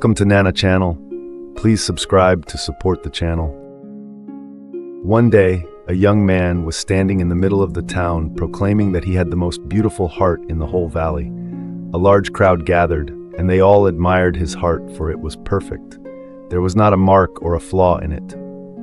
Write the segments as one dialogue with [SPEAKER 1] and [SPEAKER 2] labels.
[SPEAKER 1] Welcome to Nana channel. Please subscribe to support the channel. One day, a young man was standing in the middle of the town proclaiming that he had the most beautiful heart in the whole valley. A large crowd gathered, and they all admired his heart, for it was perfect. There was not a mark or a flaw in it.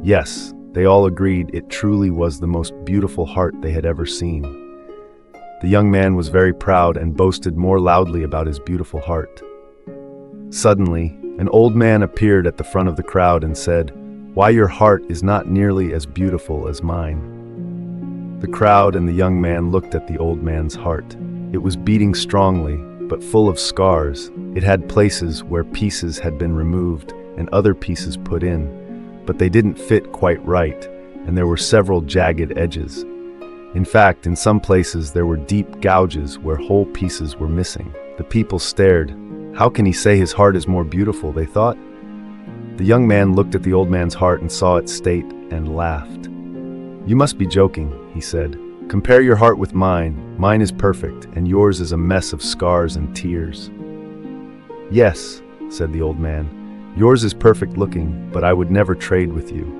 [SPEAKER 1] Yes, they all agreed it truly was the most beautiful heart they had ever seen. The young man was very proud and boasted more loudly about his beautiful heart. Suddenly, an old man appeared at the front of the crowd and said, "Why, your heart is not nearly as beautiful as mine." The crowd and the young man looked at the old man's heart. It was beating strongly, but full of scars. It had places where pieces had been removed and other pieces put in, but they didn't fit quite right, and there were several jagged edges. In fact, in some places there were deep gouges where whole pieces were missing. The people stared. How can he say his heart is more beautiful, they thought? The young man looked at the old man's heart and saw its state and laughed. "You must be joking," he said. "Compare your heart with mine. Mine is perfect, and yours is a mess of scars and tears." "Yes," said the old man, "yours is perfect looking, but I would never trade with you.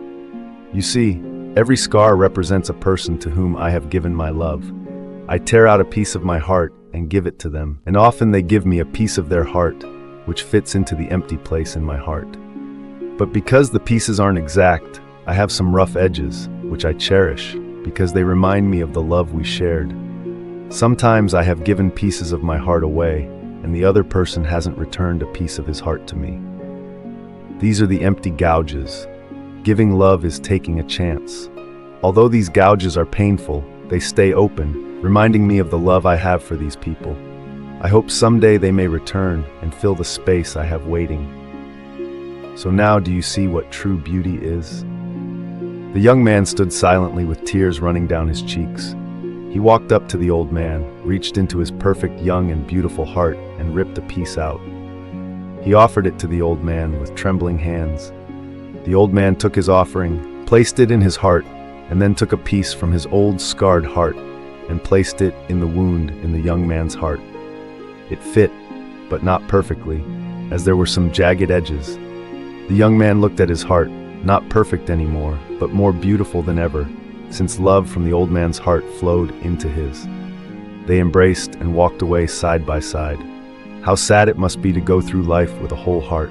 [SPEAKER 1] You see, every scar represents a person to whom I have given my love. I tear out a piece of my heart and give it to them, and often they give me a piece of their heart, which fits into the empty place in my heart. But because the pieces aren't exact, I have some rough edges, which I cherish, because they remind me of the love we shared. Sometimes I have given pieces of my heart away, and the other person hasn't returned a piece of his heart to me. These are the empty gouges. Giving love is taking a chance. Although these gouges are painful, they stay open, reminding me of the love I have for these people. I hope someday they may return and fill the space I have waiting. So now do you see what true beauty is?" The young man stood silently with tears running down his cheeks. He walked up to the old man, reached into his perfect young and beautiful heart, and ripped a piece out. He offered it to the old man with trembling hands. The old man took his offering, placed it in his heart, and then took a piece from his old scarred heart and placed it in the wound in the young man's heart. It fit, but not perfectly, as there were some jagged edges. The young man looked at his heart, not perfect anymore, but more beautiful than ever, since love from the old man's heart flowed into his. They embraced and walked away side by side. How sad it must be to go through life with a whole heart.